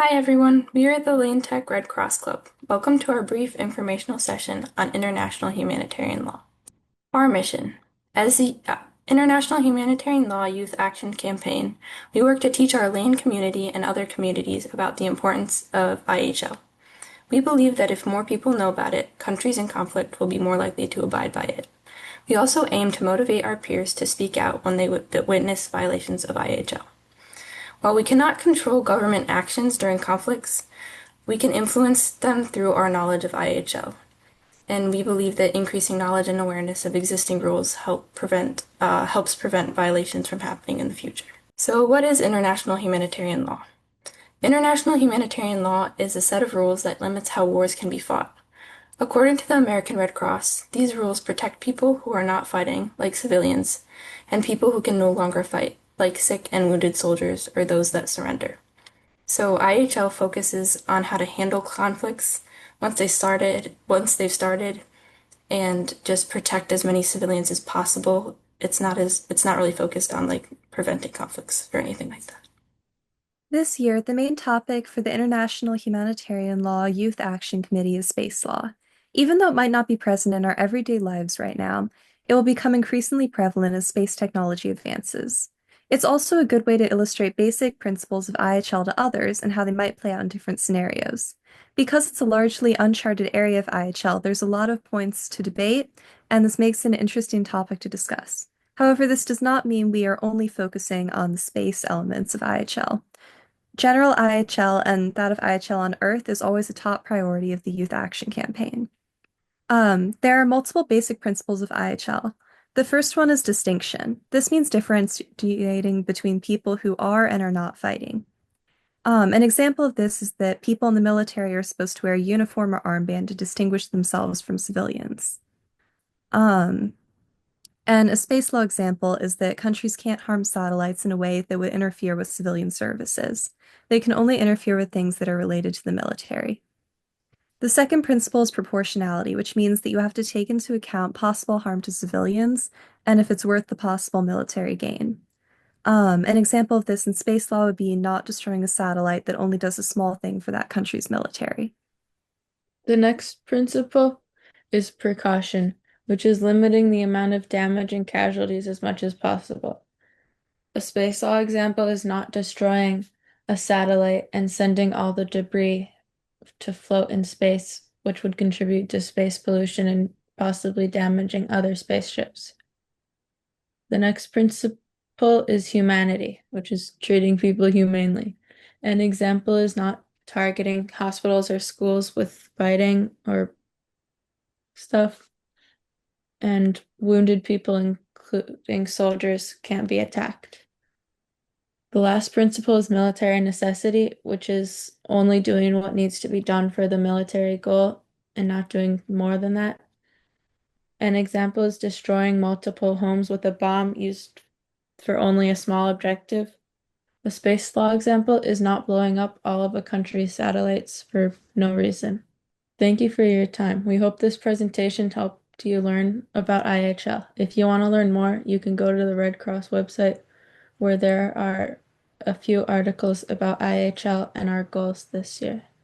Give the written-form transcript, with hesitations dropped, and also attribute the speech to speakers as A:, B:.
A: Hi everyone, we are the Lane Tech Red Cross Club. Welcome to our brief informational session on international humanitarian law. Our mission. As the International Humanitarian Law Youth Action Campaign, we work to teach our Lane community and other communities about the importance of IHL. We believe that if more people know about it, countries in conflict will be more likely to abide by it. We also aim to motivate our peers to speak out when they witness violations of IHL. While we cannot control government actions during conflicts, we can influence them through our knowledge of IHL. And we believe that increasing knowledge and awareness of existing rules helps prevent violations from happening in the future. So what is international humanitarian law? International humanitarian law is a set of rules that limits how wars can be fought. According to the American Red Cross, these rules protect people who are not fighting, like civilians, and people who can no longer fight, like sick and wounded soldiers or those that surrender. So IHL focuses on how to handle conflicts once they've started, and just protect as many civilians as possible. It's not really focused on like preventing conflicts or anything like that.
B: This year, the main topic for the International Humanitarian Law Youth Action Committee is space law. Even though it might not be present in our everyday lives right now, it will become increasingly prevalent as space technology advances. It's also a good way to illustrate basic principles of IHL to others and how they might play out in different scenarios. Because it's a largely uncharted area of IHL, there's a lot of points to debate, and this makes it an interesting topic to discuss. However, this does not mean we are only focusing on the space elements of IHL. General IHL and that of IHL on Earth is always a top priority of the Youth Action Campaign. There are multiple basic principles of IHL. The first one is distinction. This means differentiating between people who are and are not fighting. An example of this is that people in the military are supposed to wear a uniform or armband to distinguish themselves from civilians. Um, and a space law example is that countries can't harm satellites in a way that would interfere with civilian services. They can only interfere with things that are related to the military. The second principle is proportionality, which means that you have to take into account possible harm to civilians and if it's worth the possible military gain. An example of this in space law would be not destroying a satellite that only does a small thing for that country's military.
C: The next principle is precaution, which is limiting the amount of damage and casualties as much as possible. A space law example is not destroying a satellite and sending all the debris to float in space, which would contribute to space pollution and possibly damaging other spaceships. The next principle is humanity, which is treating people humanely. An example is not targeting hospitals or schools with fighting or stuff, and wounded people, including soldiers, can't be attacked. The last principle is military necessity, which is only doing what needs to be done for the military goal and not doing more than that. An example is destroying multiple homes with a bomb used for only a small objective. A space law example is not blowing up all of a country's satellites for no reason. Thank you for your time. We hope this presentation helped you learn about IHL. If you want to learn more, you can go to the Red Cross website where there are a few articles about IHL and our goals this year.